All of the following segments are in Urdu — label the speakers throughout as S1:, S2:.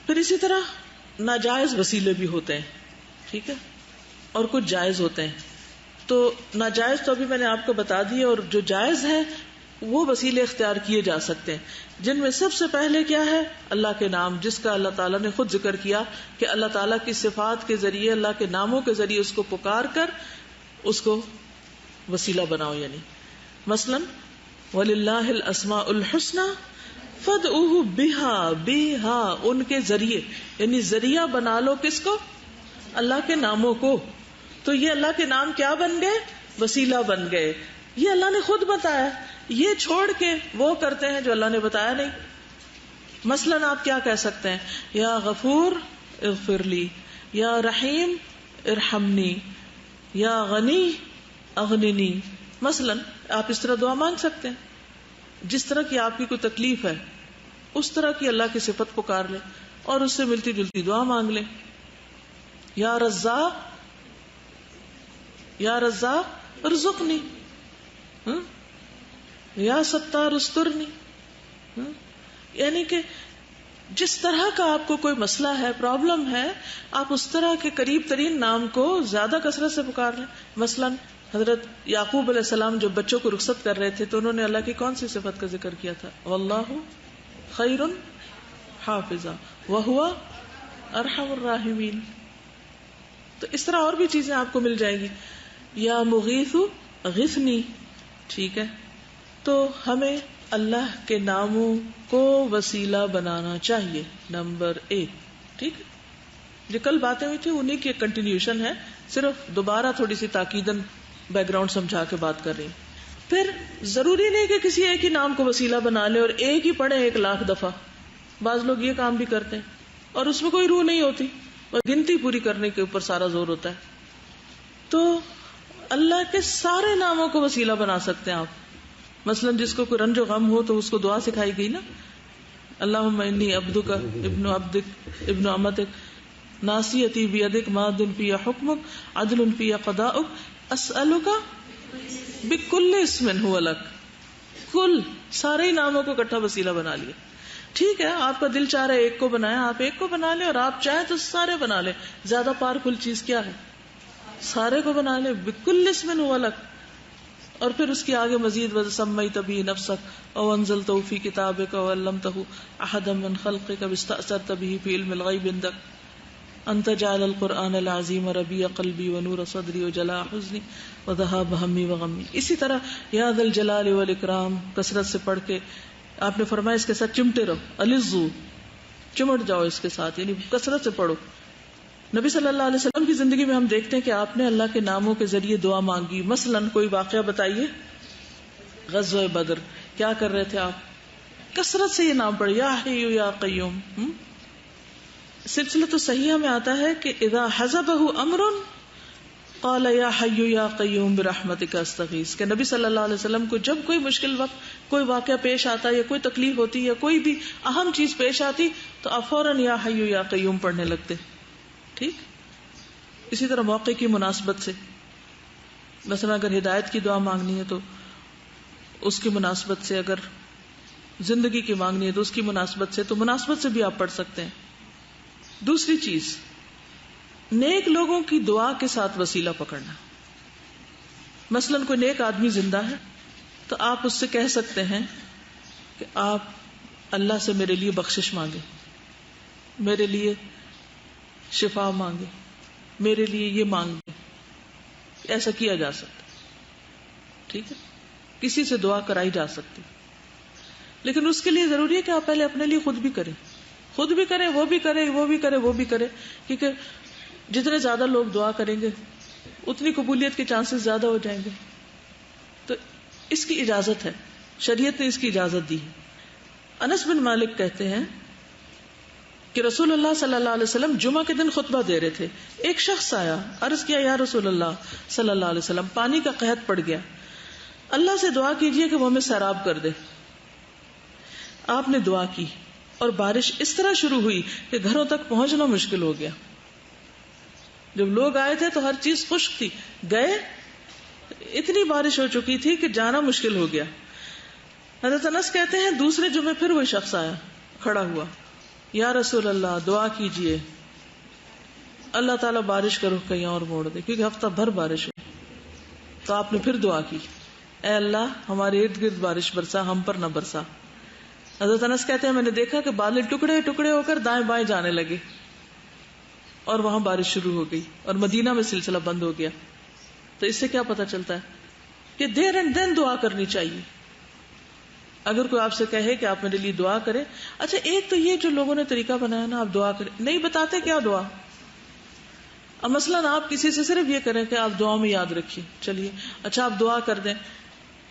S1: پھر اسی طرح ناجائز وسیلے بھی ہوتے ہیں، ٹھیک ہے، اور کچھ جائز ہوتے ہیں. تو ناجائز تو ابھی میں نے آپ کو بتا دی، اور جو جائز ہے وہ وسیلے اختیار کیے جا سکتے ہیں، جن میں سب سے پہلے کیا ہے؟ اللہ کے نام، جس کا اللہ تعالیٰ نے خود ذکر کیا کہ اللہ تعالیٰ کی صفات کے ذریعے، اللہ کے ناموں کے ذریعے اس کو پکار کر اس کو وسیلہ بناؤ. یعنی مثلا وَلِلَّهِ الْأَسْمَاءُ الْحُسْنَى فَادْعُوهُ بِهَا، بِهَا ان کے ذریعے، یعنی ذریعہ بنا لو کس کو؟ اللہ کے ناموں کو. تو یہ اللہ کے نام کیا بن گئے؟ وسیلہ بن گئے. یہ اللہ نے خود بتایا. یہ چھوڑ کے وہ کرتے ہیں جو اللہ نے بتایا نہیں. مثلا آپ کیا کہہ سکتے ہیں؟ یا غفور اغفر لی، یا رحیم ارحمنی، یا غنی اغننی. مثلا آپ اس طرح دعا مانگ سکتے ہیں. جس طرح کی آپ کی کوئی تکلیف ہے اس طرح کی اللہ کی صفت پکار لیں اور اس سے ملتی جلتی دعا مانگ لیں. یا رزاق، یا رزاق ارزقنی، یا ستار استرنی. یعنی کہ جس طرح کا آپ کو کوئی مسئلہ ہے، پرابلم ہے، آپ اس طرح کے قریب ترین نام کو زیادہ کثرت سے پکار لیں. مثلا حضرت یعقوب علیہ السلام جب بچوں کو رخصت کر رہے تھے تو انہوں نے اللہ کی کون سی صفت کا ذکر کیا تھا؟ واللہ خیر حافظا وہو ارحم الراحمین. تو اس طرح اور بھی چیزیں آپ کو مل جائیں گی. یا مغیث غثنی. ٹھیک ہے، تو ہمیں اللہ کے ناموں کو وسیلہ بنانا چاہیے. نمبر 1. ٹھیک ہے، جو کل باتیں ہوئی تھی انہیں کی کنٹینیوشن ہے، صرف دوبارہ تھوڑی سی تاکیدن بیک گراؤنڈ سمجھا کے بات کر رہی ہوں. پھر ضروری نہیں کہ کسی ایک ہی نام کو وسیلہ بنا لے اور ایک ہی پڑھے 1,00,000 دفعہ. بعض لوگ یہ کام بھی کرتے ہیں اور اس میں کوئی روح نہیں ہوتی، اور گنتی پوری کرنے کے اوپر سارا زور ہوتا ہے. تو اللہ کے سارے ناموں کو وسیلہ بنا سکتے ہیں آپ. مثلا جس کو کوئی رنج و غم ہو تو اس کو دعا سکھائی گئی نا، اللہم انی عبدک ابن عبدک ابن امتک ناصیتی بیدک ماض فی حکمک عدل فی قضاؤک اسألک بکل اسم هو لک. کل سارے ہی ناموں کو اکٹھا وسیلہ بنا لیا. ٹھیک ہے، آپ کا دل چاہ رہا ہے ایک کو بنائیں، آپ ایک کو بنا لیں، اور آپ چاہیں تو سارے بنا لیں. زیادہ پاورفل چیز کیا ہے؟ سارے کو بنا لیں. بکل اسم هو لک. اور پھر اس کی آگے مزید وَسَمَّيْتَ بِهِ نَفْسَكَ أَوْ أَنزَلْتَهُ فِي كِتَابِكَ وَعَلَّمْتَهُ أَحَدًا مِّنْ خَلْقِكَ وَاسْتَأْثَرْتَ بِهِ فِي عِلْمِ الْغَيْبِ عِندَكَ أَن تَجْعَلَ الْقُرْآنَ الْعَظِيمَ رَبِيعَ قَلْبِي وَنُورَ صَدْرِي وَجَلَاءَ حُزْنِي وَذَهَابَ هَمِّي وَغَمِّي. اسی طرح یا ذا الجلال والاکرام کثرت سے پڑھ کے آپ نے فرمایا اس کے ساتھ چمٹے رہو، الزو، چمٹ جاؤ اس کے ساتھ، یعنی کثرت سے پڑھو. نبی صلی اللہ علیہ وسلم کی زندگی میں ہم دیکھتے ہیں کہ آپ نے اللہ کے ناموں کے ذریعے دعا مانگی. مثلا کوئی واقعہ بتائیے، غزوہ بدر، کیا کر رہے تھے آپ؟ کثرت سے یہ نام پڑھے، یا حی یا قیوم. سلسلہ تو صحیحہ میں آتا ہے کہ اذا حزبہ امر قال یا حی یا قیوم برحمتک استغیث، کہ نبی صلی اللہ علیہ وسلم کو جب کوئی مشکل وقت، کوئی واقعہ پیش آتا یا کوئی تکلیف ہوتی یا کوئی بھی اہم چیز پیش آتی تو آپ فوراً یا حی یا قیوم پڑھنے لگتے. ٹھیک. اسی طرح موقع کی مناسبت سے، مثلا اگر ہدایت کی دعا مانگنی ہے تو اس کی مناسبت سے، اگر زندگی کی مانگنی ہے تو اس کی مناسبت سے، تو مناسبت سے بھی آپ پڑھ سکتے ہیں. دوسری چیز، نیک لوگوں کی دعا کے ساتھ وسیلہ پکڑنا. مثلا کوئی نیک آدمی زندہ ہے تو آپ اس سے کہہ سکتے ہیں کہ آپ اللہ سے میرے لیے بخشش مانگے، میرے لیے شفا مانگے، میرے لیے یہ مانگے. ایسا کیا جا سکتا. ٹھیک ہے، کسی سے دعا کرائی جا سکتی، لیکن اس کے لیے ضروری ہے کہ آپ پہلے اپنے لیے خود بھی کریں، خود بھی کریں، وہ بھی کرے، وہ بھی کرے، وہ بھی کرے. کیونکہ جتنے زیادہ لوگ دعا کریں گے اتنی قبولیت کے چانسز زیادہ ہو جائیں گے. تو اس کی اجازت ہے، شریعت نے اس کی اجازت دی. انس بن مالک کہتے ہیں کہ رسول اللہ صلی اللہ علیہ وسلم جمعہ کے دن خطبہ دے رہے تھے. ایک شخص آیا، عرض کیا یا رسول اللہ صلی اللہ علیہ وسلم، پانی کا قحط پڑ گیا، اللہ سے دعا کیجئے کہ وہ ہمیں سیراب کر دے. آپ نے دعا کی اور بارش اس طرح شروع ہوئی کہ گھروں تک پہنچنا مشکل ہو گیا. جب لوگ آئے تھے تو ہر چیز خشک تھی، گئے اتنی بارش ہو چکی تھی کہ جانا مشکل ہو گیا. حضرت انس کہتے ہیں دوسرے جمعے پھر وہ شخص آیا، کھڑا ہوا یا رسول اللہ دعا کیجئے اللہ تعالیٰ بارش کا رخ کہیں اور موڑ دے، کیونکہ ہفتہ بھر بارش ہوئی. تو آپ نے پھر دعا کی، اے اللہ ہمارے ارد گرد بارش برسا، ہم پر نہ برسا. حضرت انس کہتے ہیں میں نے دیکھا کہ بادل ٹکڑے ٹکڑے ہو کر دائیں بائیں جانے لگے اور وہاں بارش شروع ہو گئی اور مدینہ میں سلسلہ بند ہو گیا. تو اس سے کیا پتہ چلتا ہے کہ دیر اینڈ دین دعا کرنی چاہیے. اگر کوئی آپ سے کہے کہ آپ میرے لیے دعا کریں، اچھا ایک تو یہ جو لوگوں نے طریقہ بنایا نا آپ دعا کریں، نہیں بتاتے کیا دعا. اب مثلاً آپ کسی سے صرف یہ کریں کہ آپ دعا میں یاد رکھیے، چلیے اچھا آپ دعا کر دیں.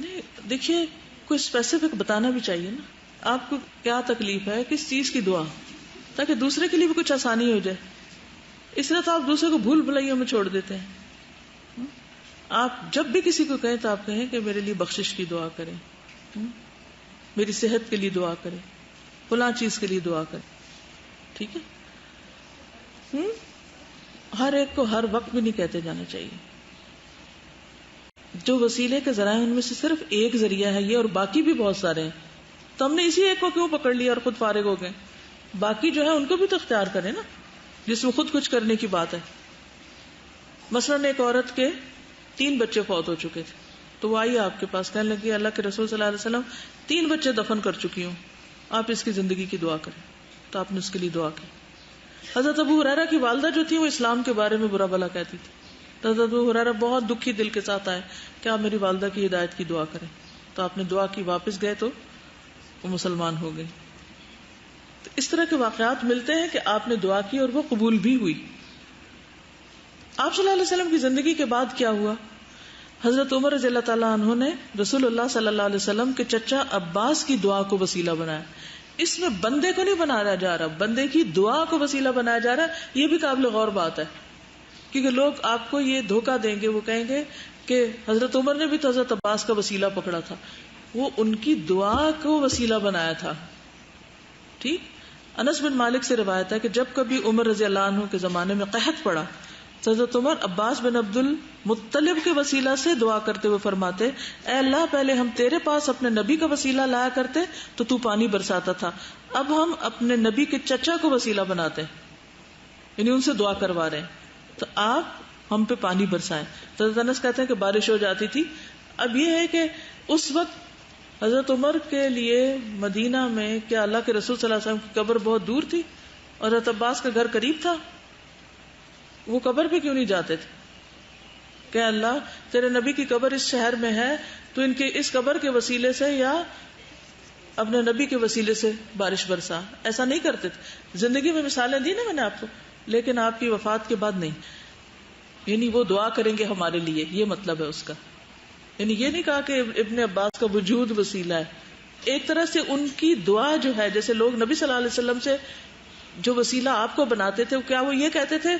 S1: نہیں دیکھیے کوئی اسپیسیفک بتانا بھی چاہیے نا، آپ کو کیا تکلیف ہے، کس چیز کی دعا، تاکہ دوسرے کے لیے بھی کچھ آسانی ہو جائے. اس طرح تو آپ دوسرے کو بھول بھلائیوں میں چھوڑ دیتے ہیں. آپ جب بھی کسی کو کہیں تو آپ کہیں کہ میرے لیے بخشش کی دعا کریں، میری صحت کے لیے دعا کریں، فلاں چیز کے لیے دعا کریں. ٹھیک ہے؟ ہر ایک کو ہر وقت بھی نہیں کہتے جانا چاہیے. جو وسیلے کے ذرائع ان میں سے صرف ایک ذریعہ ہے یہ، اور باقی بھی بہت سارے ہیں. تو ہم نے اسی ایک کو کیوں پکڑ لیا اور خود فارغ ہو گئے؟ باقی جو ہے ان کو بھی تو اختیار کریں نا، جس میں خود کچھ کرنے کی بات ہے. مثلاً ایک عورت کے 3 بچے فوت ہو چکے تھے، تو وہ آئی آپ کے پاس کہنے لگی اللہ کے رسول صلی اللہ علیہ وسلم 3 بچے دفن کر چکی ہوں، آپ اس کی زندگی کی دعا کریں. تو آپ نے اس کے لیے دعا کی. حضرت ابو ہریرہ کی والدہ جو تھی وہ اسلام کے بارے میں برا بھلا کہتی تھی. تو حضرت ابو ہریرہ بہت دکھی دل کے ساتھ آئے کہ آپ میری والدہ کی ہدایت کی دعا کریں. تو آپ نے دعا کی، واپس گئے تو وہ مسلمان ہو گئی. تو اس طرح کے واقعات ملتے ہیں کہ آپ نے دعا کی اور وہ قبول بھی ہوئی. آپ صلی اللہ علیہ وسلم کی زندگی کے بعد کیا ہوا؟ حضرت عمر رضی اللہ تعالیٰ عنہ نے رسول اللہ صلی اللہ علیہ وسلم کے چچا عباس کی دعا کو وسیلہ بنایا. اس میں بندے کو نہیں بنایا جا رہا، بندے کی دعا کو وسیلہ بنایا جا رہا. یہ بھی قابل غور بات ہے، کیونکہ لوگ آپ کو یہ دھوکہ دیں گے، وہ کہیں گے کہ حضرت عمر نے بھی تو حضرت عباس کا وسیلہ پکڑا تھا، وہ ان کی دعا کو وسیلہ بنایا تھا. ٹھیک. انس بن مالک سے روایت ہے کہ جب کبھی عمر رضی اللہ عنہ کے زمانے میں قحط پڑا، حضرت عمر عباس بن عبد المطلب کے وسیلہ سے دعا کرتے ہوئے فرماتے، اے اللہ پہلے ہم تیرے پاس اپنے نبی کا وسیلہ لایا کرتے تو پانی برساتا تھا، اب ہم اپنے نبی کے چچا کو وسیلہ بناتے ہیں، یعنی ان سے دعا کروا رہے ہیں، تو آپ ہم پہ پانی برسائیں. تو حضرت انس کہتے ہیں کہ بارش ہو جاتی تھی. اب یہ ہے کہ اس وقت حضرت عمر کے لیے مدینہ میں کیا اللہ کے رسول صلی اللہ علیہ وسلم کی قبر بہت دور تھی اور حضرت عباس کا گھر قریب تھا؟ وہ قبر پہ کیوں نہیں جاتے تھے کہ اللہ تیرے نبی کی قبر اس شہر میں ہے، تو ان کے اس قبر کے وسیلے سے یا اپنے نبی کے وسیلے سے بارش برسا؟ ایسا نہیں کرتے تھے. زندگی میں مثالیں دی نا میں نے آپ کو، لیکن آپ کی وفات کے بعد نہیں. یعنی وہ دعا کریں گے ہمارے لیے، یہ مطلب ہے اس کا. یعنی یہ نہیں کہا کہ ابن عباس کا وجود وسیلہ ہے. ایک طرح سے ان کی دعا جو ہے، جیسے لوگ نبی صلی اللہ علیہ وسلم سے جو وسیلہ آپ کو بناتے تھے، کیا وہ یہ کہتے تھے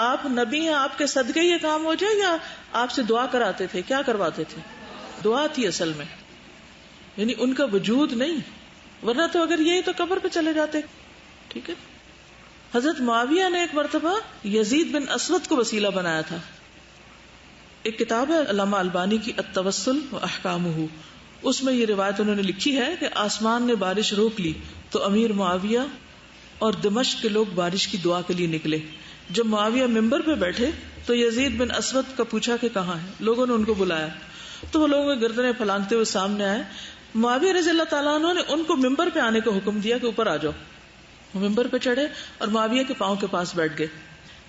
S1: آپ نبی ہیں آپ کے صدقے یہ کام ہو جائے، یا آپ سے دعا کراتے تھے؟ کیا کرواتے تھے؟ دعا تھی اصل میں، یعنی ان کا وجود نہیں. ورنہ تو اگر یہی تو قبر پہ چلے جاتے. ٹھیک ہے. حضرت معاویہ نے ایک مرتبہ یزید بن اسود کو وسیلہ بنایا تھا. ایک کتاب ہے علامہ البانی کی التوسل و احکامہ، اس میں یہ روایت انہوں نے لکھی ہے کہ آسمان نے بارش روک لی تو امیر معاویہ اور دمشق کے لوگ بارش کی دعا کے لیے نکلے. جب معاویہ ممبر پہ بیٹھے تو یزید بن اسود کا پوچھا کہ کہاں ہے. لوگوں نے ان کو بلایا تو وہ لوگوں کے گردنیں پھلانگتے ہوئے سامنے آئے. معاویہ رضی اللہ تعالیٰ عنہ نے ان کو ممبر پہ آنے کا حکم دیا کہ اوپر آ جاؤ. وہ ممبر پہ چڑھے اور معاویہ کے پاؤں کے پاس بیٹھ گئے.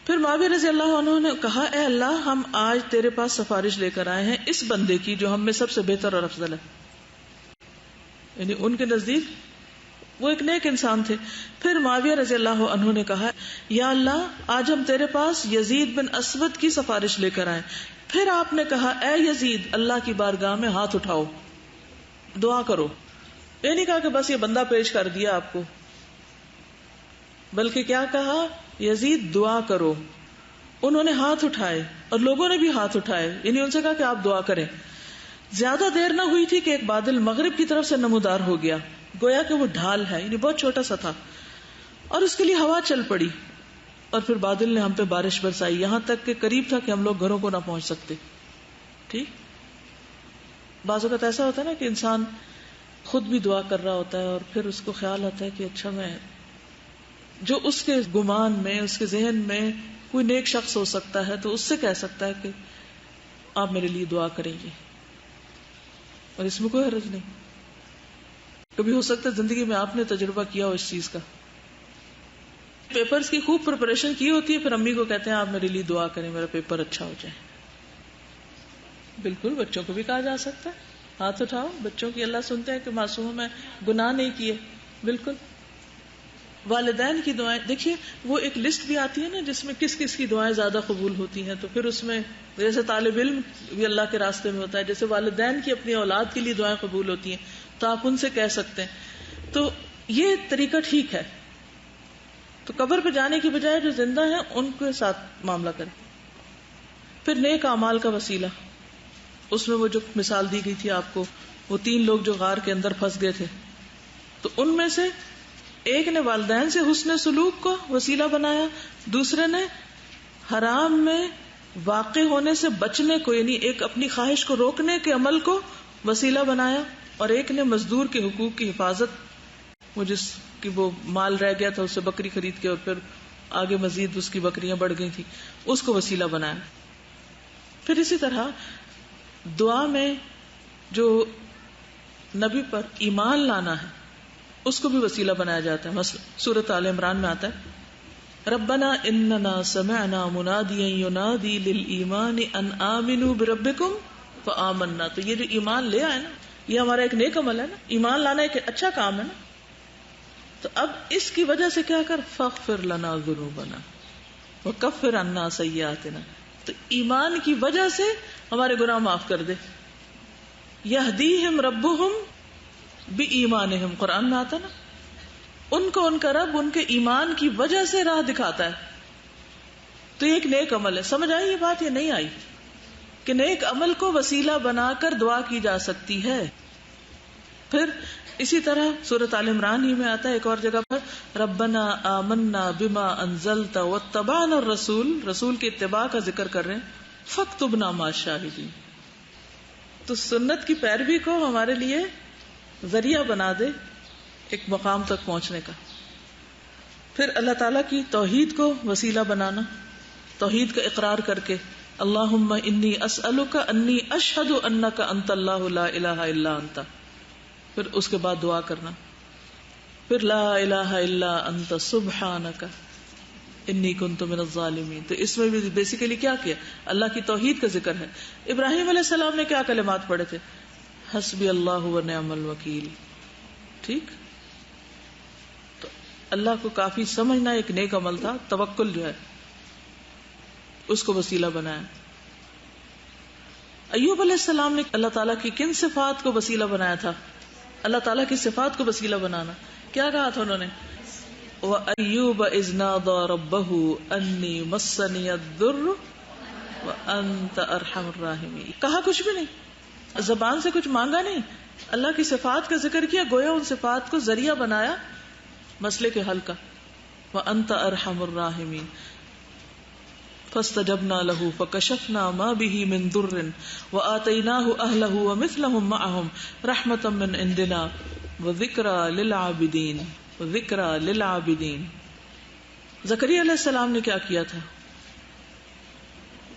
S1: پھر معاویہ رضی اللہ عنہ نے کہا، اے اللہ ہم آج تیرے پاس سفارش لے کر آئے ہیں اس بندے کی جو ہم میں سب سے بہتر اور افضل ہے. یعنی ان کے نزدیک وہ ایک نیک انسان تھے. پھر معاویہ رضی اللہ عنہ نے کہا، یا اللہ آج ہم تیرے پاس یزید بن اسود کی سفارش لے کر آئے. پھر آپ نے کہا، اے یزید اللہ کی بارگاہ میں ہاتھ اٹھاؤ، دعا کرو. یہ نہیں کہا کہ بس یہ بندہ پیش کر دیا آپ کو، بلکہ کیا کہا، یزید دعا کرو. انہوں نے ہاتھ اٹھائے اور لوگوں نے بھی ہاتھ اٹھائے، یعنی ان سے کہا کہ آپ دعا کریں. زیادہ دیر نہ ہوئی تھی کہ ایک بادل مغرب کی طرف سے نمودار ہو گیا، گویا کہ وہ ڈھال ہے، یعنی بہت چھوٹا سا تھا، اور اس کے لیے ہوا چل پڑی اور پھر بادل نے ہم پہ بارش برسائی، یہاں تک کہ قریب تھا کہ ہم لوگ گھروں کو نہ پہنچ سکتے. ٹھیک. بعض اوقات ایسا ہوتا ہے نا کہ انسان خود بھی دعا کر رہا ہوتا ہے اور پھر اس کو خیال آتا ہے کہ اچھا میں جو اس کے گمان میں، اس کے ذہن میں کوئی نیک شخص ہو سکتا ہے تو اس سے کہہ سکتا ہے کہ آپ میرے لیے دعا کریں گے، اور اس میں کوئی حرج نہیں. کبھی ہو سکتا ہے زندگی میں آپ نے تجربہ کیا ہو اس چیز کا، پیپرز کی خوب پریپریشن کی ہوتی ہے، پھر امی کو کہتے ہیں آپ میرے لیے دعا کریں میرا پیپر اچھا ہو جائے. بالکل بچوں کو بھی کہا جا سکتا ہے، ہاتھ اٹھاؤ، بچوں کی اللہ سنتے ہیں کہ معصوم ہے، گناہ نہیں کیے. بالکل. والدین کی دعائیں دیکھیے، وہ ایک لسٹ بھی آتی ہے نا جس میں کس کس کی دعائیں زیادہ قبول ہوتی ہیں، تو پھر اس میں جیسے طالب علم بھی اللہ کے راستے میں ہوتا ہے، جیسے والدین کی اپنی اولاد کے لیے دعائیں قبول ہوتی ہیں تو آپ ان سے کہہ سکتے ہیں. تو یہ طریقہ ٹھیک ہے. تو قبر پہ جانے کی بجائے جو زندہ ہیں ان کے ساتھ معاملہ کریں. پھر نیک اعمال کا وسیلہ، اس میں وہ جو مثال دی گئی تھی آپ کو، وہ 3 لوگ جو غار کے اندر پھنس گئے تھے، تو ان میں سے ایک نے والدین سے حسن سلوک کو وسیلہ بنایا، دوسرے نے حرام میں واقع ہونے سے بچنے کو، یعنی ایک اپنی خواہش کو روکنے کے عمل کو وسیلہ بنایا، اور ایک نے مزدور کے حقوق کی حفاظت، وہ جس کی وہ مال رہ گیا تھا اس سے بکری خرید کے اور پھر آگے مزید اس کی بکریاں بڑھ گئی تھی، اس کو وسیلہ بنایا. پھر اسی طرح دعا میں جو نبی پر ایمان لانا ہے اس کو بھی وسیلہ بنایا جاتا ہے. مثلا سورۃ آل عمران میں آتا ہے ربنا اننا سمعنا منادیا ینادی للایمان ان آمنوا بربکم فآمنا. تو یہ جو ایمان لے آئے نا، یہ ہمارا ایک نیک عمل ہے نا، ایمان لانا ایک اچھا کام ہے نا. تو اب اس کی وجہ سے کیا کر فاغفر لنا ذنوبنا وکفر عنا سیئاتنا، تو ایمان کی وجہ سے ہمارے گناہ معاف کر دے. یہدیہم ربہم بِایمانہم، قرآن میں آتا نا، ان کو ان کا رب ان کے ایمان کی وجہ سے راہ دکھاتا ہے. تو یہ ایک نیک عمل ہے. سمجھ آئی یہ بات یا نہیں آئی کہ نیک عمل کو وسیلہ بنا کر دعا کی جا سکتی ہے. پھر اسی طرح سورۃ آل عمران ہی میں آتا ہے ایک اور جگہ پر ربنا آمنا بما انزلت واتبعنا الرسول، رسول کے اتباع کا ذکر کر رہے ہیں، فاکتبنا مع الشاہدین. تو سنت کی پیروی کو ہمارے لیے ذریعہ بنا دے ایک مقام تک پہنچنے کا. پھر اللہ تعالیٰ کی توحید کو وسیلہ بنانا، توحید کا اقرار کر کے اللہم انی اسألک انی اشہد انک انت اللہ لا الہ الا انت، پھر اس کے بعد دعا کرنا. پھر لا الہ الا انت سبحانک انی کنت من الظالمین. تو اس میں بھی بیسیکلی کیا کیا؟ اللہ کی توحید کا ذکر ہے. ابراہیم علیہ السلام نے کیا کلمات پڑھے تھے؟ حسبی اللہ و نعم الوکیل. ٹھیک، تو اللہ کو کافی سمجھنا ایک نیک عمل تھا. توکل جو ہے اس کو وسیلہ بنایا. ایوب علیہ السلام نے اللہ تعالیٰ کی کن صفات کو وسیلہ بنایا تھا؟ اللہ تعالیٰ کی صفات کو وسیلہ بنانا. کیا کہا تھا انہوں نے؟ وَأَيُّوبَ إِذْ نَادَى رَبَّهُ أَنِّي مَسَّنِيَ الضُّرُّ وَأَنْتَ أَرْحَمُ الرَّاحِمِينَ. کہا کچھ بھی نہیں، زبان سے کچھ مانگا نہیں، اللہ کی صفات کا ذکر کیا، گویا ان صفات کو ذریعہ بنایا مسئلے کے حل کا. وَأَنْتَ أَرْحَمُ الرَّاحِمِينَ. فَاسْتَجَبْنَا لَهُ فَكَشَفْنَا مَا بِهِ مِنْ ضُرٍّ وَآتَيْنَاهُ أَهْلَهُ وَمِثْلَهُمْ مَعَهُمْ رَحْمَةً مِنْ عِنْدِنَا وَذِكْرَى لِلْعَابِدِينَ وَذِكْرَى لِلْعَابِدِينَ. زکریا علیہ السلام نے کیا کیا تھا؟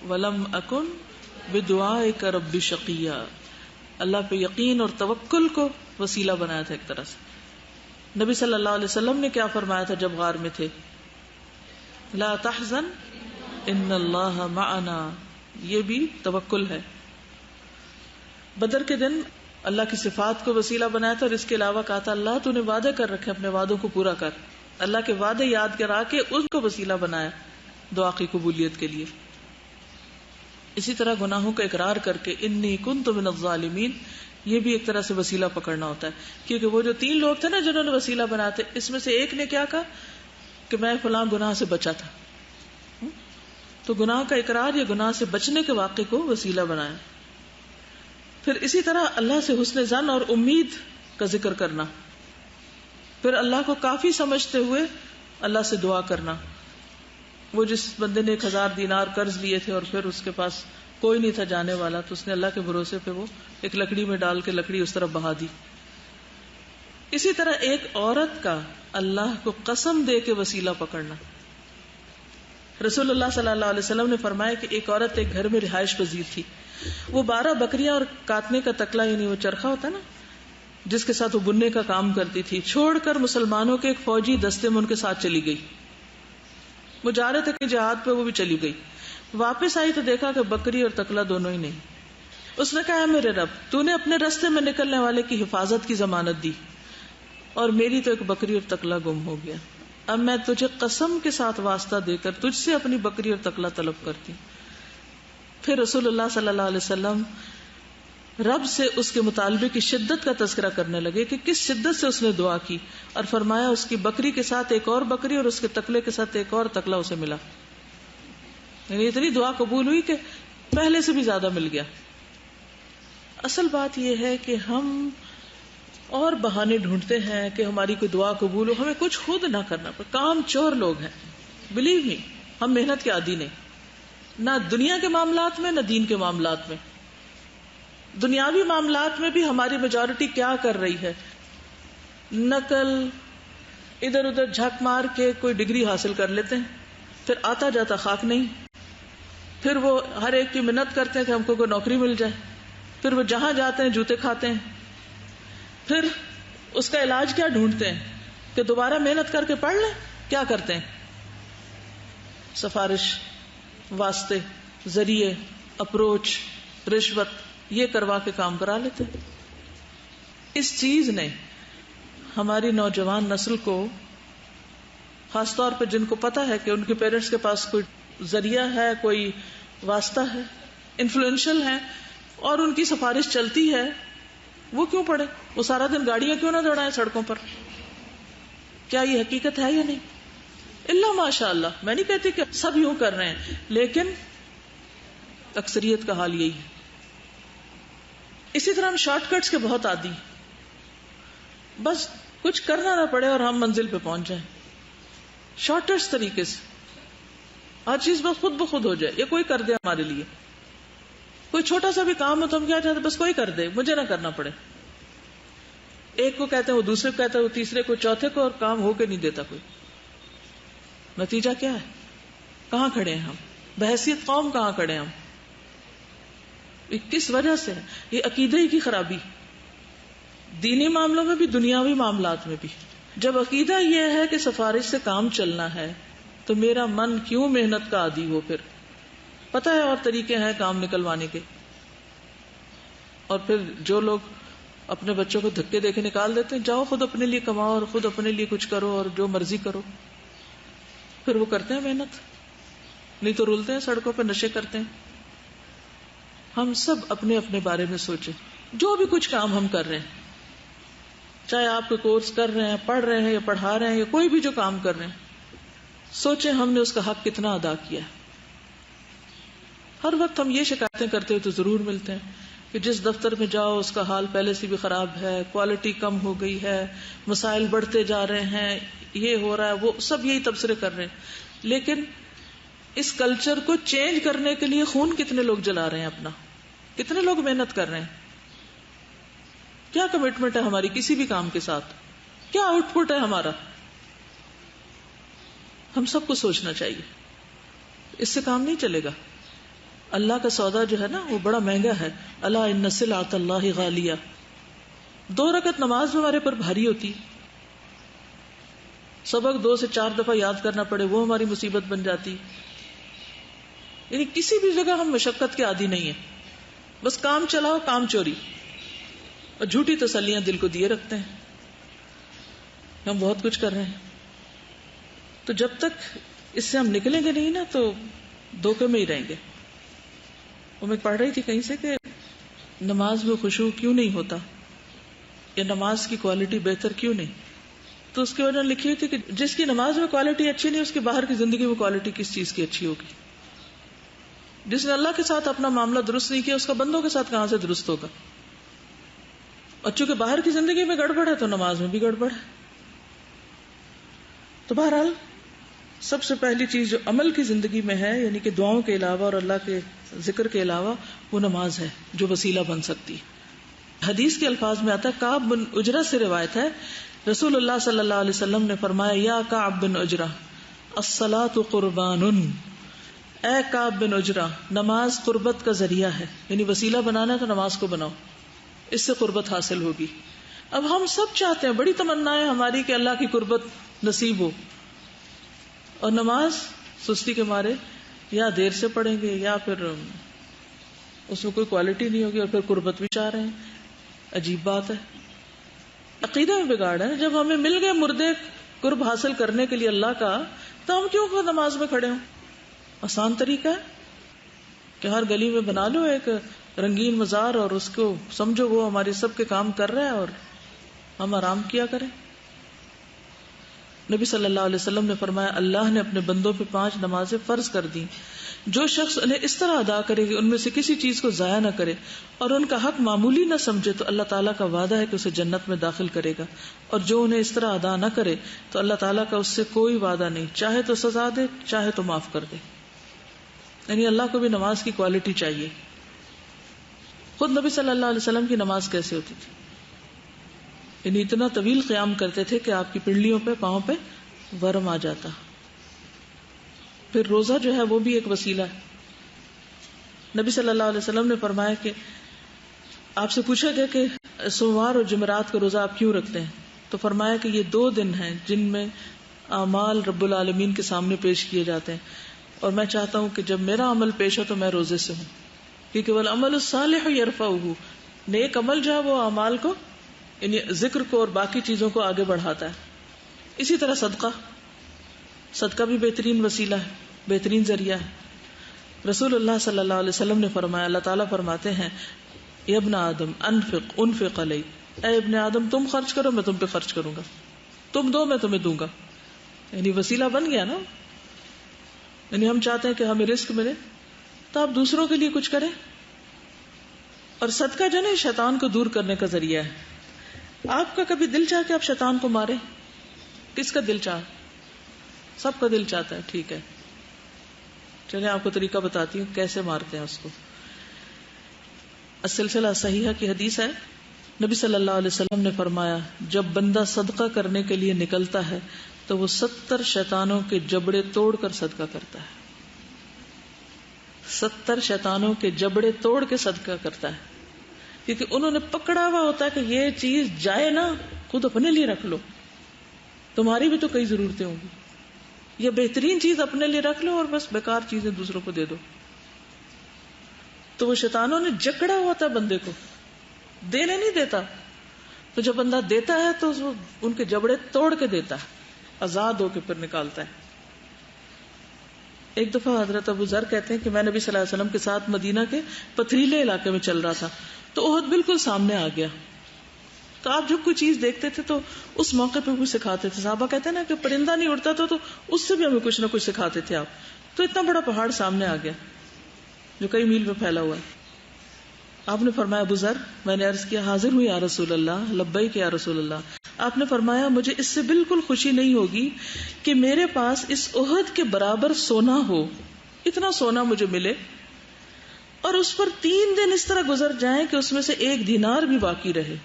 S1: وَلَمْ أَكُنْ بِدُعَائِكَ رَبِّ شَقِيًّا. اللہ پہ یقین اور توکل کو وسیلہ بنایا تھا ایک طرح سے. نبی صلی اللہ علیہ وسلم نے کیا فرمایا تھا جب غار میں تھے؟ لا تحزن ان اللہ معنا. یہ بھی توکل ہے. بدر کے دن اللہ کی صفات کو وسیلہ بنایا تھا، اور اس کے علاوہ کہا تھا اللہ تو نے وعدے کر رکھے، اپنے وعدوں کو پورا کر. اللہ کے وعدے یاد کرا کے ان کو وسیلہ بنایا دعا کی قبولیت کے لیے. اسی طرح گناہوں کا اقرار کر کے انی کنت من الظالمین، یہ بھی ایک طرح سے وسیلہ پکڑنا ہوتا ہے. کیونکہ وہ جو 3 لوگ تھے نا جنہوں نے وسیلہ بنایا تھے، اس میں سے ایک نے کیا کہا کہ میں فلاں گناہ سے بچا تھا. تو گناہ کا اقرار یا گناہ سے بچنے کے واقعے کو وسیلہ بنایا. پھر اسی طرح اللہ سے حسن ظن اور امید کا ذکر کرنا. پھر اللہ کو کافی سمجھتے ہوئے اللہ سے دعا کرنا. وہ جس بندے نے 1000 دینار قرض لیے تھے اور پھر اس کے پاس کوئی نہیں تھا جانے والا، تو اس نے اللہ کے بھروسے پہ وہ ایک لکڑی میں ڈال کے لکڑی اس طرف بہا دی. اسی طرح ایک عورت کا اللہ کو قسم دے کے وسیلہ پکڑنا. رسول اللہ صلی اللہ علیہ وسلم نے فرمایا کہ ایک عورت ایک گھر میں رہائش پذیر تھی. وہ 12 بکریاں اور کاٹنے کا تکلا یعنی وہ چرخا ہوتا ہے نا جس کے ساتھ وہ بننے کا کام کرتی تھی چھوڑ کر مسلمانوں کے ایک فوجی دستے میں ان کے ساتھ چلی گئی. وہ جا رہے تھے کہ جہاد پہ، وہ بھی چلی گئی. واپس آئی تو دیکھا کہ بکری اور تکلا دونوں ہی نہیں. اس نے کہا میرے رب، تو نے اپنے راستے میں نکلنے والے کی حفاظت کی ضمانت دی اور میری تو ایک بکری اور تکلا گم ہو گیا. اب میں تجھے قسم کے ساتھ واسطہ دے کر تجھ سے اپنی بکری اور تکلا طلب کرتی. پھر رسول اللہ صلی اللہ علیہ وسلم رب سے اس کے مطالبے کی شدت کا تذکرہ کرنے لگے کہ کس شدت سے اس نے دعا کی، اور فرمایا اس کی بکری کے ساتھ ایک اور بکری اور اس کے تکلے کے ساتھ ایک اور تکلا اسے ملا. یعنی اتنی دعا قبول ہوئی کہ پہلے سے بھی زیادہ مل گیا. اصل بات یہ ہے کہ ہم اور بہانے ڈھونڈتے ہیں کہ ہماری کوئی دعا قبول ہو. ہمیں کچھ خود نہ کرنا پڑے. کام چور لوگ ہیں، بلیو می. ہم محنت کے عادی نہیں، نہ دنیا کے معاملات میں نہ دین کے معاملات میں. دنیاوی معاملات میں بھی ہماری میجورٹی کیا کر رہی ہے؟ نقل، ادھر ادھر جھک مار کے کوئی ڈگری حاصل کر لیتے ہیں، پھر آتا جاتا خاک نہیں. پھر وہ ہر ایک کی منت کرتے ہیں کہ ہم کو کوئی نوکری مل جائے. پھر وہ جہاں جاتے ہیں جوتے کھاتے ہیں. پھر اس کا علاج کیا ڈھونڈتے ہیں کہ دوبارہ محنت کر کے پڑھ لیں. کیا کرتے ہیں؟ سفارش، واسطے، ذریعے، اپروچ، رشوت، یہ کروا کے کام کرا لیتے. اس چیز نے ہماری نوجوان نسل کو، خاص طور پہ جن کو پتا ہے کہ ان کے پیرنٹس کے پاس کوئی ذریعہ ہے، کوئی واسطہ ہے، انفلوئنشل ہے اور ان کی سفارش چلتی ہے، وہ کیوں پڑھے؟ وہ سارا دن گاڑیاں کیوں نہ دوڑائیں سڑکوں پر؟ کیا یہ حقیقت ہے یا نہیں؟ اللہ ماشاء اللہ، میں نہیں کہتی کہ سب یوں کر رہے ہیں، لیکن اکثریت کا حال یہی ہے. اسی طرح ہم شارٹ کٹس کے بہت عادی، بس کچھ کرنا نہ پڑے اور ہم منزل پہ پہنچ جائیں شارٹیسٹ طریقے سے. ہر چیز بس خود بخود ہو جائے یا کوئی کر دے ہمارے لیے. کوئی چھوٹا سا بھی کام ہو تو ہم کیا چاہتے ہیں؟ بس کوئی کر دے، مجھے نہ کرنا پڑے. ایک کو کہتے ہیں، وہ دوسرے کو کہتا ہے، وہ تیسرے کو، چوتھے کو، اور کام ہو کے نہیں دیتا کوئی. نتیجہ کیا ہے؟ کہاں کھڑے ہیں ہم؟ بحیثیت قوم کہاں کھڑے ہیں ہم؟ کس وجہ سے؟ یہ عقیدے کی خرابی، دینی معاملوں میں بھی دنیاوی معاملات میں بھی. جب عقیدہ یہ ہے کہ سفارش سے کام چلنا ہے تو میرا من کیوں محنت کا عادی ہو؟ پھر پتہ ہے اور طریقے ہیں کام نکلوانے کے. اور پھر جو لوگ اپنے بچوں کو دھکے دے کے نکال دیتے ہیں، جاؤ خود اپنے لیے کماؤ اور خود اپنے لیے کچھ کرو اور جو مرضی کرو. پھر وہ کرتے ہیں محنت، نہیں تو رولتے ہیں سڑکوں پہ، نشے کرتے ہیں. ہم سب اپنے اپنے بارے میں سوچیں. جو بھی کچھ کام ہم کر رہے ہیں، چاہے آپ کوئی کورس کر رہے ہیں، پڑھ رہے ہیں یا پڑھا رہے ہیں، یا کوئی بھی جو کام کر رہے ہیں، سوچیں ہم نے اس کا حق کتنا ادا کیا ہے. ہر وقت ہم یہ شکایتیں کرتے ہوئے تو ضرور ملتے ہیں کہ جس دفتر میں جاؤ اس کا حال پہلے سے بھی خراب ہے، کوالٹی کم ہو گئی ہے، مسائل بڑھتے جا رہے ہیں، یہ ہو رہا ہے، وہ سب یہی تبصرے کر رہے ہیں. لیکن اس کلچر کو چینج کرنے کے لیے خون کتنے لوگ جلا رہے ہیں اپنا؟ کتنے لوگ محنت کر رہے ہیں؟ کیا کمٹمنٹ ہے ہماری کسی بھی کام کے ساتھ؟ کیا آؤٹ پٹ ہے ہمارا؟ ہم سب کو سوچنا چاہیے. اس سے کام نہیں چلے گا. اللہ کا سودا جو ہے نا وہ بڑا مہنگا ہے. الا ان سلعۃ اللہ غالیہ. 2 رکعت نماز میں ہمارے پر بھاری ہوتی، سبق 2 سے 4 دفعہ یاد کرنا پڑے وہ ہماری مصیبت بن جاتی. یعنی کسی بھی جگہ ہم مشقت کے عادی نہیں ہیں. بس کام چلاؤ، کام چوری، اور جھوٹی تسلیاں دل کو دیے رکھتے ہیں ہم بہت کچھ کر رہے ہیں. تو جب تک اس سے ہم نکلیں گے نہیں نا تو دھوکے میں ہی رہیں گے. وہ میں پڑھ رہی تھی کہیں سے کہ نماز میں خشوع کیوں نہیں ہوتا، یا نماز کی کوالٹی بہتر کیوں نہیں. تو اس کی وجہ لکھی ہوئی تھی کہ جس کی نماز میں کوالٹی اچھی نہیں، اس کی باہر کی زندگی میں کوالٹی کس چیز کی اچھی ہوگی. جس نے اللہ کے ساتھ اپنا معاملہ درست نہیں کیا، اس کا بندوں کے ساتھ کہاں سے درست ہوگا. اور چونکہ باہر کی زندگی میں گڑبڑ ہے تو نماز میں بھی گڑبڑ ہے. تو بہرحال سب سے پہلی چیز جو عمل کی زندگی میں ہے، یعنی کہ دعاؤں کے علاوہ اور اللہ کے ذکر کے علاوہ، وہ نماز ہے جو وسیلہ بن سکتی. حدیث کے الفاظ میں آتا ہے، کعب بن عجرہ سے روایت ہے، رسول اللہ صلی اللہ علیہ وسلم نے فرمایا، یا کعب بن عجرہ الصلاۃ قربان، اے کعب بن عجرہ نماز قربت کا ذریعہ ہے، یعنی وسیلہ بنانا ہے تو نماز کو بناؤ، اس سے قربت حاصل ہوگی۔ اب ہم سب چاہتے ہیں، بڑی تمنا ہے ہماری کہ اللہ کی قربت نصیب ہو، اور نماز سستی کے مارے یا دیر سے پڑھیں گے یا پھر اس میں کوئی کوالٹی نہیں ہوگی، اور پھر قربت بھی چاہ رہے ہیں۔ عجیب بات ہے، عقیدہ میں بگاڑ ہے۔ جب ہمیں مل گئے مردے قرب حاصل کرنے کے لیے اللہ کا، تو ہم کیوں نماز میں کھڑے ہوں؟ آسان طریقہ ہے کہ ہر گلی میں بنا لو ایک رنگین مزار، اور اس کو سمجھو وہ ہمارے سب کے کام کر رہا ہے اور ہم آرام کیا کریں۔ نبی صلی اللہ علیہ وسلم نے فرمایا، اللہ نے اپنے بندوں پہ 5 نمازیں فرض کر دی، جو شخص انہیں اس طرح ادا کرے کہ ان میں سے کسی چیز کو ضائع نہ کرے اور ان کا حق معمولی نہ سمجھے، تو اللہ تعالیٰ کا وعدہ ہے کہ اسے جنت میں داخل کرے گا، اور جو انہیں اس طرح ادا نہ کرے تو اللہ تعالیٰ کا اس سے کوئی وعدہ نہیں، چاہے تو سزا دے چاہے تو معاف کر دے۔ یعنی اللہ کو بھی نماز کی کوالٹی چاہیے۔ خود نبی صلی اللہ علیہ وسلم کی نماز کیسے ہوتی تھی؟ یعنی اتنا طویل قیام کرتے تھے کہ آپ کی پنڈلیوں پہ، پاؤں پہ ورم آ جاتا۔ پھر روزہ جو ہے وہ بھی ایک وسیلہ ہے۔ نبی صلی اللہ علیہ وسلم نے فرمایا کہ آپ سے پوچھا گیا کہ سوموار اور جمعرات کا روزہ آپ کیوں رکھتے ہیں، تو فرمایا کہ یہ 2 دن ہیں جن میں اعمال رب العالمین کے سامنے پیش کیے جاتے ہیں، اور میں چاہتا ہوں کہ جب میرا عمل پیش ہو تو میں روزے سے ہوں، کیونکہ والعمل الصالح یرفعہ، نیک عمل جو ہے وہ اعمال کو، یعنی ذکر کو اور باقی چیزوں کو آگے بڑھاتا ہے۔ اسی طرح صدقہ بھی بہترین وسیلہ ہے، بہترین ذریعہ ہے۔ رسول اللہ صلی اللہ علیہ وسلم نے فرمایا، اللہ تعالیٰ فرماتے ہیں، یا ابن آدم انفق علی، اے ابن آدم تم خرچ کرو میں تم پہ خرچ کروں گا، تم دو میں تمہیں دوں گا۔ یعنی وسیلہ بن گیا نا۔ یعنی ہم چاہتے ہیں کہ ہمیں رزق ملے تو آپ دوسروں کے لیے کچھ کریں، اور صدقہ جو ہے شیطان کو دور کرنے کا ذریعہ ہے۔ آپ کا کبھی دل چاہ کہ آپ شیطان کو مارے؟ کس کا دل چاہ؟ سب کا دل چاہتا ہے، ٹھیک ہے، چلیں آپ کو طریقہ بتاتی ہوں کیسے مارتے ہیں اس کو۔ السلسلہ صحیحہ کی حدیث ہے، نبی صلی اللہ علیہ وسلم نے فرمایا، جب بندہ صدقہ کرنے کے لیے نکلتا ہے تو وہ 70 شیطانوں کے جبڑے توڑ کر صدقہ کرتا ہے۔ 70 شیطانوں کے جبڑے توڑ کے صدقہ کرتا ہے، کیونکہ انہوں نے پکڑا ہوا ہوتا ہے کہ یہ چیز جائے نا، خود اپنے لیے رکھ لو، تمہاری بھی تو کئی ضرورتیں ہوں گی، یہ بہترین چیز اپنے لیے رکھ لو اور بس بیکار چیزیں دوسروں کو دے دو۔ تو وہ شیطانوں نے جکڑا ہوا تھا بندے کو، دینے نہیں دیتا، تو جب بندہ دیتا ہے تو ان کے جبڑے توڑ کے دیتا ہے، آزاد ہو کے پھر نکالتا ہے۔ ایک دفعہ حضرت ابو ذر کہتے ہیں کہ میں نبی صلی اللہ علیہ وسلم کے ساتھ مدینہ کے پتھریلے علاقے میں چل رہا تھا، تو احد بالکل سامنے آ گیا۔ تو آپ جب کوئی چیز دیکھتے تھے تو اس موقع پہ بھی سکھاتے تھے۔ صحابہ کہتے ہیں نا کہ پرندہ نہیں اڑتا تو اس سے بھی ہمیں کچھ نہ کچھ سکھاتے تھے آپ۔ تو اتنا بڑا پہاڑ سامنے آ گیا جو کئی میل پہ پھیلا ہوا ہے۔ آپ نے فرمایا، ابو ذر، میں نے عرض کیا، حاضر ہوئی یا رسول اللہ، لبیک یا رسول اللہ۔ آپ نے فرمایا، مجھے اس سے بالکل خوشی نہیں ہوگی کہ میرے پاس اس احد کے برابر سونا ہو، اتنا سونا مجھے ملے، اور اس پر 3 دن اس طرح گزر جائیں کہ اس میں سے 1 دینار بھی باقی رہے۔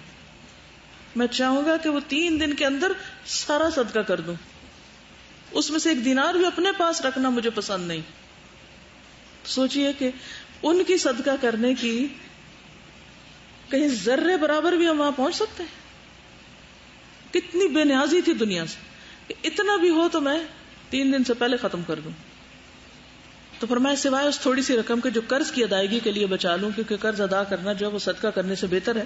S1: میں چاہوں گا کہ وہ 3 دن کے اندر سارا صدقہ کر دوں، اس میں سے 1 دینار بھی اپنے پاس رکھنا مجھے پسند نہیں۔ سوچئے کہ ان کی صدقہ کرنے کی کہیں ذرے برابر بھی ہم وہاں پہنچ سکتے ہیں؟ کتنی بے نیازی تھی دنیا سے کہ اتنا بھی ہو تو میں 3 دن سے پہلے ختم کر دوں۔ تو فرمایا، سوائے اس تھوڑی سی رقم کے جو قرض کی ادائیگی کے لیے بچا لوں، کیونکہ قرض ادا کرنا جو ہے وہ صدقہ کرنے سے بہتر ہے،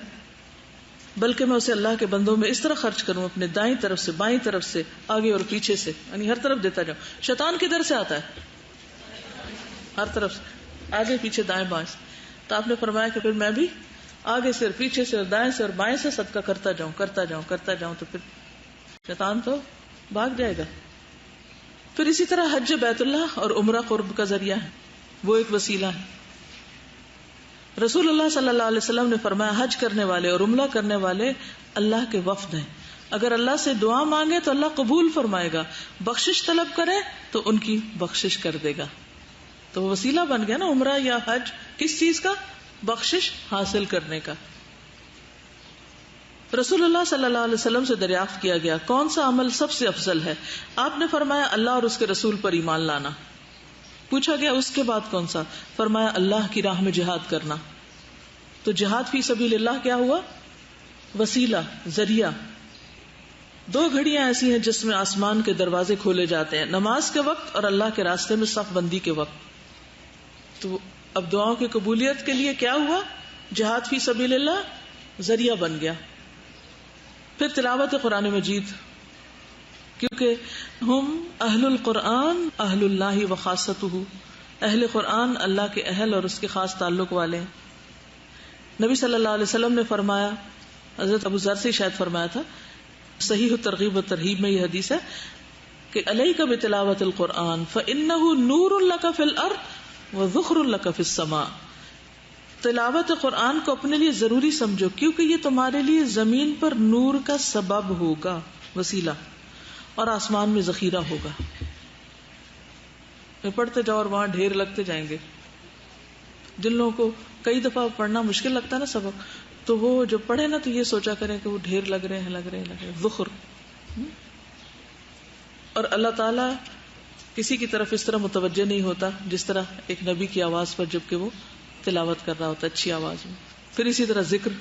S1: بلکہ میں اسے اللہ کے بندوں میں اس طرح خرچ کروں، اپنے دائیں طرف سے، بائیں طرف سے، آگے اور پیچھے سے، یعنی ہر طرف دیتا جاؤں۔ شیطان کدھر سے آتا ہے؟ ہر طرف سے، آگے پیچھے دائیں بائیں سے۔ تو آپ نے فرمایا کہ پھر میں بھی آگے سے اور پیچھے سے اور دائیں سے اور بائیں سے صدقہ کرتا جاؤں، تو پھر شیطان تو بھاگ جائے گا۔ پھر اسی طرح حج بیت اللہ اور عمرہ قرب کا ذریعہ ہے، وہ ایک وسیلہ ہے۔ رسول اللہ صلی اللہ علیہ وسلم نے فرمایا، حج کرنے والے اور عمرہ کرنے والے اللہ کے وفد ہیں، اگر اللہ سے دعا مانگے تو اللہ قبول فرمائے گا، بخشش طلب کرے تو ان کی بخشش کر دے گا۔ تو وہ وسیلہ بن گیا نا عمرہ یا حج، کس چیز کا؟ بخشش حاصل کرنے کا۔ رسول اللہ صلی اللہ علیہ وسلم سے دریافت کیا گیا کون سا عمل سب سے افضل ہے؟ آپ نے فرمایا اللہ اور اس کے رسول پر ایمان لانا. پوچھا گیا اس کے بعد کون سا؟ فرمایا اللہ کی راہ میں جہاد کرنا. تو جہاد فی سبیل اللہ کیا ہوا؟ وسیلہ، ذریعہ. 2 گھڑیاں ایسی ہیں جس میں آسمان کے دروازے کھولے جاتے ہیں، نماز کے وقت اور اللہ کے راستے میں صف بندی کے وقت. تو اب دعاؤں کی قبولیت کے لیے کیا ہوا؟ جہاد فی سبیل اللہ ذریعہ بن گیا. پھر تلاوت قرآن مجید، کیونکہ ہم اہل القرآن اہل اللہ و خاصتہ، اہل قرآن اللہ کے اہل اور اس کے خاص تعلق والے ہیں. نبی صلی اللہ علیہ وسلم نے فرمایا، حضرت ابو ذر سے شاید فرمایا تھا، صحیح ترغیب و ترہیب میں یہ حدیث ہے کہ علیک بتلاوت القرآن فإنہ نور لک فی الارض و ذخر لک فی السماء. تلاوت قرآن کو اپنے لیے ضروری سمجھو کیونکہ یہ تمہارے لیے زمین پر نور کا سبب ہوگا، وسیلہ، اور آسمان میں ذخیرہ ہوگا. پڑھتے جاؤ اور وہاں ڈھیر لگتے جائیں گے. جن لوگوں کو کئی دفعہ پڑھنا مشکل لگتا ہے نا سبق، تو وہ جو پڑھے نا تو یہ سوچا کریں کہ وہ ڈھیر لگ رہے ہیں ذخر. اور اللہ تعالیٰ کسی کی طرف اس طرح متوجہ نہیں ہوتا جس طرح ایک نبی کی آواز پر جبکہ وہ تلاوت کر رہا ہوتا اچھی آواز میں. پھر اسی طرح ذکر.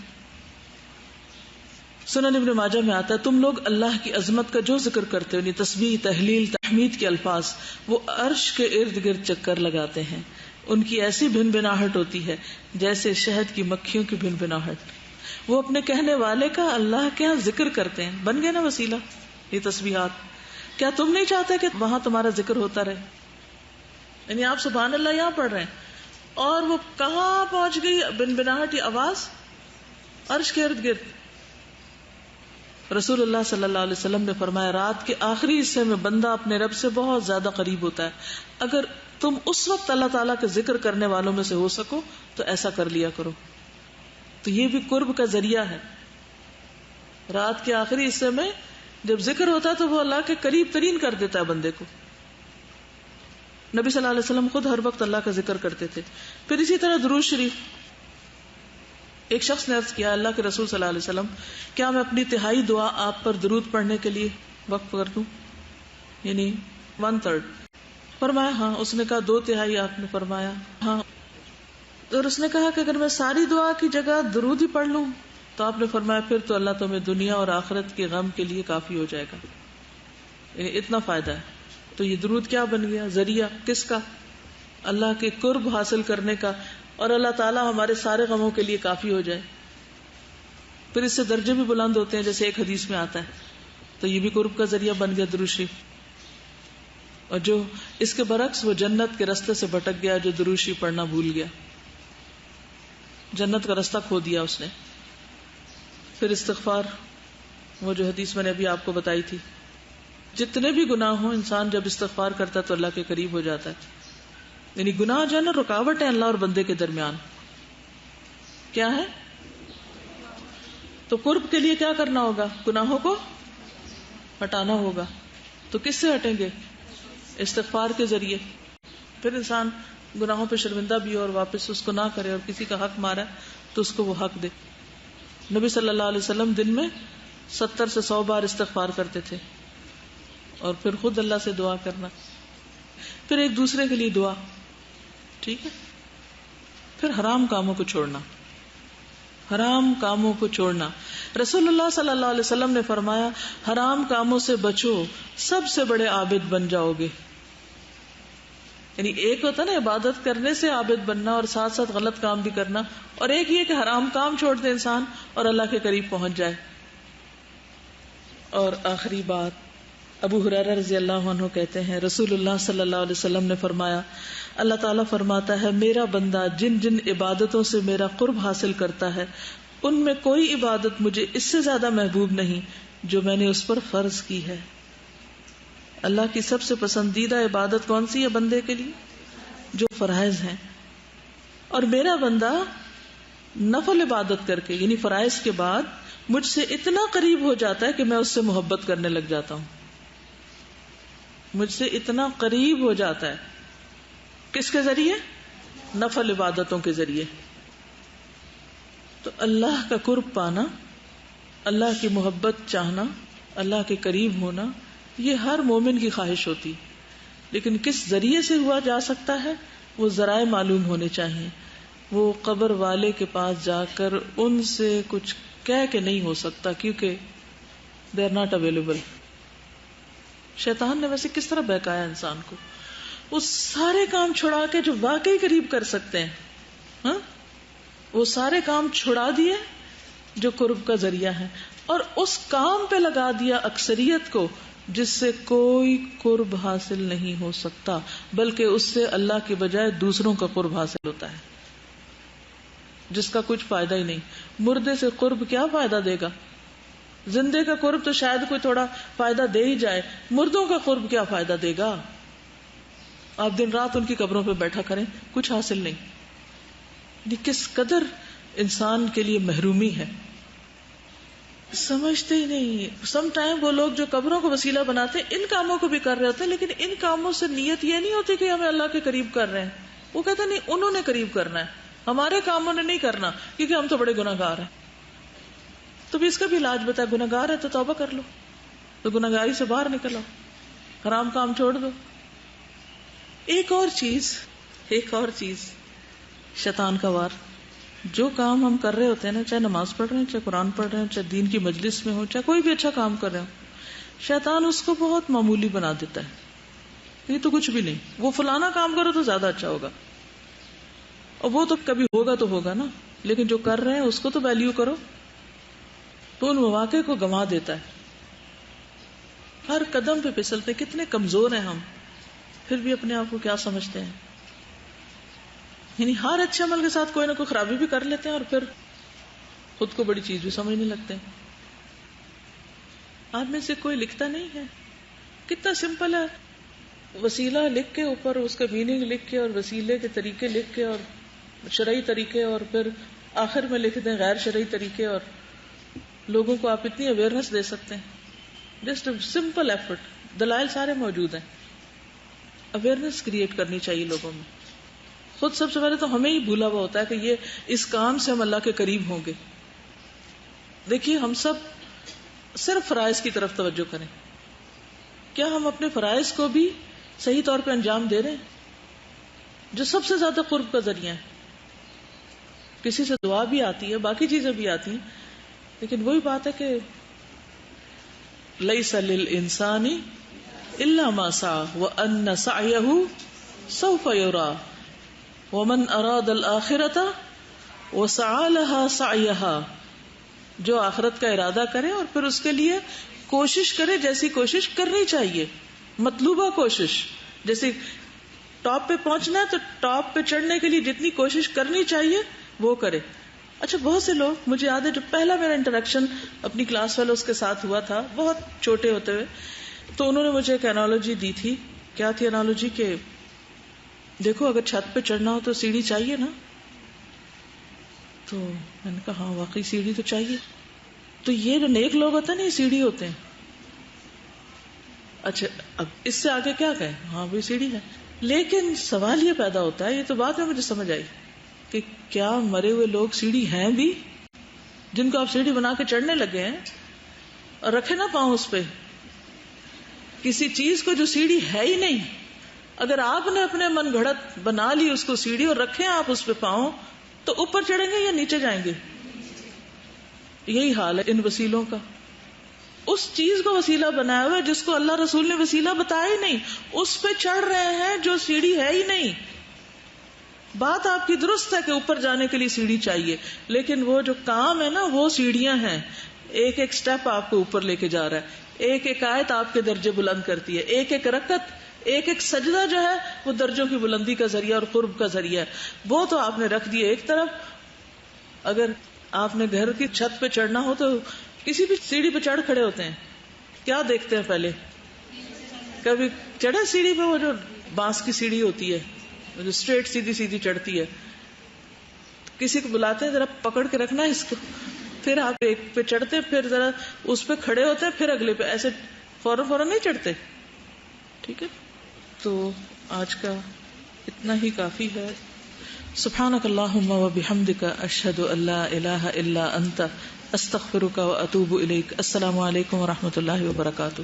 S1: سنن ابن ماجہ میں آتا ہے تم لوگ اللہ کی عظمت کا جو ذکر کرتے ہو، یعنی تسبیح، تحلیل، تحمید کے الفاظ، وہ عرش کے ارد گرد چکر لگاتے ہیں. ان کی ایسی بھن بھناہٹ ہوتی ہے جیسے شہد کی مکھیوں کی بھن بھناہٹ. وہ اپنے کہنے والے کا اللہ کے ہاں ذکر کرتے ہیں. بن گئے نا وسیلہ یہ تسبیحات. کیا تم نہیں چاہتے کہ وہاں تمہارا ذکر ہوتا رہے؟ یعنی آپ سبحان اللہ یہاں پڑھ رہے ہیں اور وہ کہاں پہنچ گئی بن بناہٹ یہ آواز؟ عرش کے ارد گرد. رسول اللہ صلی اللہ علیہ وسلم نے فرمایا رات کے آخری حصے میں بندہ اپنے رب سے بہت زیادہ قریب ہوتا ہے. اگر تم اس وقت اللہ تعالیٰ کا ذکر کرنے والوں میں سے ہو سکو تو ایسا کر لیا کرو. تو یہ بھی قرب کا ذریعہ ہے. رات کے آخری حصے میں جب ذکر ہوتا ہے تو وہ اللہ کے قریب ترین کر دیتا ہے بندے کو. نبی صلی اللہ علیہ وسلم خود ہر وقت اللہ کا ذکر کرتے تھے. پھر اسی طرح درود شریف. ایک شخص نے عرض کیا اللہ کے رسول صلی اللہ علیہ وسلم کیا میں اپنی تہائی دعا آپ پر درود پڑھنے کے لیے وقف کر دوں، یعنی 1/3؟ فرمایا ہاں. اس نے کہا 2/3 آپ نے فرمایا ہاں. اور اس نے کہا کہ اگر میں ساری دعا کی جگہ درود ہی پڑھ لوں تو آپ نے فرمایا پھر تو اللہ تمہیں دنیا اور آخرت کے غم کے لیے کافی ہو جائے گا. یعنی اتنا فائدہ ہے. تو یہ درود کیا بن گیا؟ ذریعہ. کس کا؟ اللہ کے قرب حاصل کرنے کا، اور اللہ تعالیٰ ہمارے سارے غموں کے لیے کافی ہو جائے. پھر اس سے درجے بھی بلند ہوتے ہیں جیسے ایک حدیث میں آتا ہے. تو یہ بھی قرب کا ذریعہ بن گیا درود شریف. اور جو اس کے برعکس وہ جنت کے راستے سے بھٹک گیا جو درود شریف پڑھنا بھول گیا، جنت کا راستہ کھو دیا اس نے. پھر استغفار، وہ جو حدیث میں نے ابھی آپ کو بتائی تھی. جتنے بھی گناہ ہوں انسان جب استغفار کرتا ہے تو اللہ کے قریب ہو جاتا ہے. یعنی گناہ جو ہے نا رکاوٹ ہے اللہ اور بندے کے درمیان. کیا ہے؟ تو قرب کے لیے کیا کرنا ہوگا؟ گناہوں کو ہٹانا ہوگا. تو کس سے ہٹیں گے؟ استغفار کے ذریعے. پھر انسان گناہوں پہ شرمندہ بھی ہو اور واپس اس کو نہ کرے، اور کسی کا حق مارا تو اس کو وہ حق دے. نبی صلی اللہ علیہ وسلم دن میں 70 سے 100 بار استغفار کرتے تھے، اور پھر خود اللہ سے دعا کرنا، پھر ایک دوسرے کے لیے دعا. ٹھیک ہے. پھر حرام کاموں کو چھوڑنا، حرام کاموں کو چھوڑنا. رسول اللہ صلی اللہ علیہ وسلم نے فرمایا حرام کاموں سے بچو، سب سے بڑے عابد بن جاؤ گے. یعنی ایک ہوتا نا عبادت کرنے سے عابد بننا اور ساتھ ساتھ غلط کام بھی کرنا، اور ایک یہ کہ حرام کام چھوڑ دے انسان اور اللہ کے قریب پہنچ جائے. اور آخری بات، ابو ہریرہ رضی اللہ عنہ کہتے ہیں رسول اللہ صلی اللہ علیہ وسلم نے فرمایا اللہ تعالیٰ فرماتا ہے میرا بندہ جن جن عبادتوں سے میرا قرب حاصل کرتا ہے ان میں کوئی عبادت مجھے اس سے زیادہ محبوب نہیں جو میں نے اس پر فرض کی ہے. اللہ کی سب سے پسندیدہ عبادت کون سی ہے بندے کے لیے؟ جو فرائض ہیں. اور میرا بندہ نفل عبادت کر کے یعنی فرائض کے بعد مجھ سے اتنا قریب ہو جاتا ہے کہ میں اس سے محبت کرنے لگ جاتا ہوں. مجھ سے اتنا قریب ہو جاتا ہے. کس کے ذریعے؟ نفل عبادتوں کے ذریعے. تو اللہ کا قرب پانا اللہ کی محبت چاہنا، اللہ کے قریب ہونا، یہ ہر مومن کی خواہش ہوتی، لیکن کس ذریعے سے ہوا جا سکتا ہے وہ ذرائع معلوم ہونے چاہیے. وہ قبر والے کے پاس جا کر ان سے کچھ کہہ کے نہیں ہو سکتا، کیونکہ دے آر ناٹ اویلیبل. شیطان نے ویسے کس طرح بہکایا انسان کو، وہ سارے کام چھڑا کے جو واقعی قریب کر سکتے ہیں، ہاں وہ سارے کام چھڑا دیے جو قرب کا ذریعہ ہے، اور اس کام پہ لگا دیا اکثریت کو جس سے کوئی قرب حاصل نہیں ہو سکتا، بلکہ اس سے اللہ کے بجائے دوسروں کا قرب حاصل ہوتا ہے جس کا کچھ فائدہ ہی نہیں. مردے سے قرب کیا فائدہ دے گا؟ زندے کا قرب تو شاید کوئی تھوڑا فائدہ دے ہی جائے، مردوں کا قرب کیا فائدہ دے گا؟ آپ دن رات ان کی قبروں پہ بیٹھا کریں، کچھ حاصل نہیں. یہ کس قدر انسان کے لیے محرومی ہے، سمجھتے ہی نہیں. سم ٹائم وہ لوگ جو قبروں کو وسیلہ بناتے ہیں ان کاموں کو بھی کر رہے ہوتے ہیں، لیکن ان کاموں سے نیت یہ نہیں ہوتی کہ ہمیں اللہ کے قریب کر رہے ہیں. وہ کہتے ہیں نہیں، انہوں نے قریب کرنا ہے، ہمارے کاموں نے نہیں کرنا، کیونکہ ہم تو بڑے گناہ گار ہیں. تو بھی اس کا بھی علاج بتا، گناہ گار ہے تو توبہ کر لو، تو گناہ گاری سے باہر نکل آؤ، حرام کام چھوڑ دو. ایک اور چیز شیطان کا وار، جو کام ہم کر رہے ہوتے ہیں نا، چاہے نماز پڑھ رہے ہیں، چاہے قرآن پڑھ رہے ہیں، چاہے دین کی مجلس میں ہو، چاہے کوئی بھی اچھا کام کر رہے ہو، شیطان اس کو بہت معمولی بنا دیتا ہے. یہ تو کچھ بھی نہیں، وہ فلانا کام کرو تو زیادہ اچھا ہوگا، اور وہ تو کبھی ہوگا تو ہوگا نا، لیکن جو کر رہے ہیں اس کو تو ویلیو کرو. تو ان مواقع کو گنوا دیتا ہے. ہر قدم پہ پھسلتے، کتنے کمزور ہیں ہم، پھر بھی اپنے آپ کو کیا سمجھتے ہیں. یعنی ہر اچھے عمل کے ساتھ کوئی نہ کوئی خرابی بھی کر لیتے ہیں، اور پھر خود کو بڑی چیز بھی سمجھنے لگتے ہیں. آپ میں سے کوئی لکھتا نہیں ہے، کتنا سمپل ہے، وسیلہ لکھ کے اوپر اس کا میننگ لکھ کے، اور وسیلے کے طریقے لکھ کے، اور شرعی طریقے، اور پھر آخر میں لکھ دیں غیر شرعی طریقے، اور لوگوں کو آپ اتنی اویئرنیس دے سکتے ہیں. جسٹ سمپل ایفرٹ، دلائل سارے موجود ہیں. اویئرنیس کریٹ کرنی چاہیے لوگوں میں. خود سب سے پہلے تو ہمیں ہی بھولا ہوا ہوتا ہے کہ یہ اس کام سے ہم اللہ کے قریب ہوں گے. دیکھیے ہم سب صرف فرائض کی طرف توجہ کریں. کیا ہم اپنے فرائض کو بھی صحیح طور پہ انجام دے رہے ہیں، جو سب سے زیادہ قرب کا ذریعہ ہے؟ کسی سے دعا بھی آتی ہے، باقی چیزیں بھی آتی ہیں، لیکن وہی بات ہے کہ لیس للانسان الا ما سعى وان سعيه سوف يرى ومن اراد الاخرة وسعى لها سعيها. جو آخرت کا ارادہ کرے اور پھر اس کے لیے کوشش کرے، جیسی کوشش کرنی چاہیے، مطلوبہ کوشش. جیسے ٹاپ پہ پہنچنا ہے تو ٹاپ پہ چڑھنے کے لیے جتنی کوشش کرنی چاہیے وہ کرے. اچھا، بہت سے لوگ، مجھے یاد ہے جو پہلا میرا انٹریکشن اپنی کلاس والوں کے ساتھ ہوا تھا، بہت چھوٹے ہوتے ہوئے، تو انہوں نے مجھے ایک انالوجی دی تھی. کیا تھی انالوجی؟ کہ دیکھو اگر چھت پہ چڑھنا ہو تو سیڑھی چاہیے نا. تو میں نے کہا ہاں واقعی سیڑھی تو چاہیے. تو یہ جو نیک لوگ ہوتے ہیں نا، یہ سیڑھی ہوتے ہیں. اچھا، اب اس سے آگے کیا کہیں؟ ہاں وہی سیڑھی ہے. لیکن سوال یہ پیدا ہوتا ہے، یہ تو بعد میں مجھے سمجھ آئی، کہ کیا مرے ہوئے لوگ سیڑھی ہیں بھی، جن کو آپ سیڑھی بنا کے چڑھنے لگے ہیں، اور رکھے نا پاؤں اس پہ کسی چیز کو جو سیڑھی ہے ہی نہیں. اگر آپ نے اپنے من گھڑت بنا لی اس کو سیڑھی اور رکھے آپ اس پہ پاؤں، تو اوپر چڑھیں گے یا نیچے جائیں گے؟ یہی حال ہے ان وسیلوں کا. اس چیز کو وسیلہ بنایا ہوا ہے جس کو اللہ رسول نے وسیلہ بتایا ہی نہیں، اس پہ چڑھ رہے ہیں جو سیڑھی ہے ہی نہیں. بات آپ کی درست ہے کہ اوپر جانے کے لیے سیڑھی چاہیے، لیکن وہ جو کام ہے نا وہ سیڑھیاں ہیں. ایک ایک سٹیپ آپ کو اوپر لے کے جا رہا ہے، ایک ایک آیت آپ کے درجے بلند کرتی ہے، ایک ایک رکعت، ایک ایک سجدہ جو ہے وہ درجوں کی بلندی کا ذریعہ اور قرب کا ذریعہ ہے. وہ تو آپ نے رکھ دیے ایک طرف. اگر آپ نے گھر کی چھت پہ چڑھنا ہو تو کسی بھی سیڑھی پہ چڑھ کھڑے ہوتے ہیں، کیا دیکھتے ہیں پہلے؟ کبھی چڑھے سیڑھی پہ؟ وہ جو بانس کی سیڑھی ہوتی ہے جو اسٹریٹ سیدھی سیدھی چڑھتی ہے، کسی کو بلاتے ہیں ذرا پکڑ کے رکھنا اس کو، پھر آپ ایک پہ چڑھتے، پھر ذرا اس پہ کھڑے ہوتے ہیں، پھر اگلے پہ، ایسے فوراً نہیں چڑھتے. ٹھیک ہے، تو آج کا اتنا ہی کافی ہے. سبحانک اللہم و بحمدک، اشہد ان لا الہ الا انت، استغفرک و اتوب الیک۔ السلام علیکم و رحمۃ اللہ وبرکاتہ۔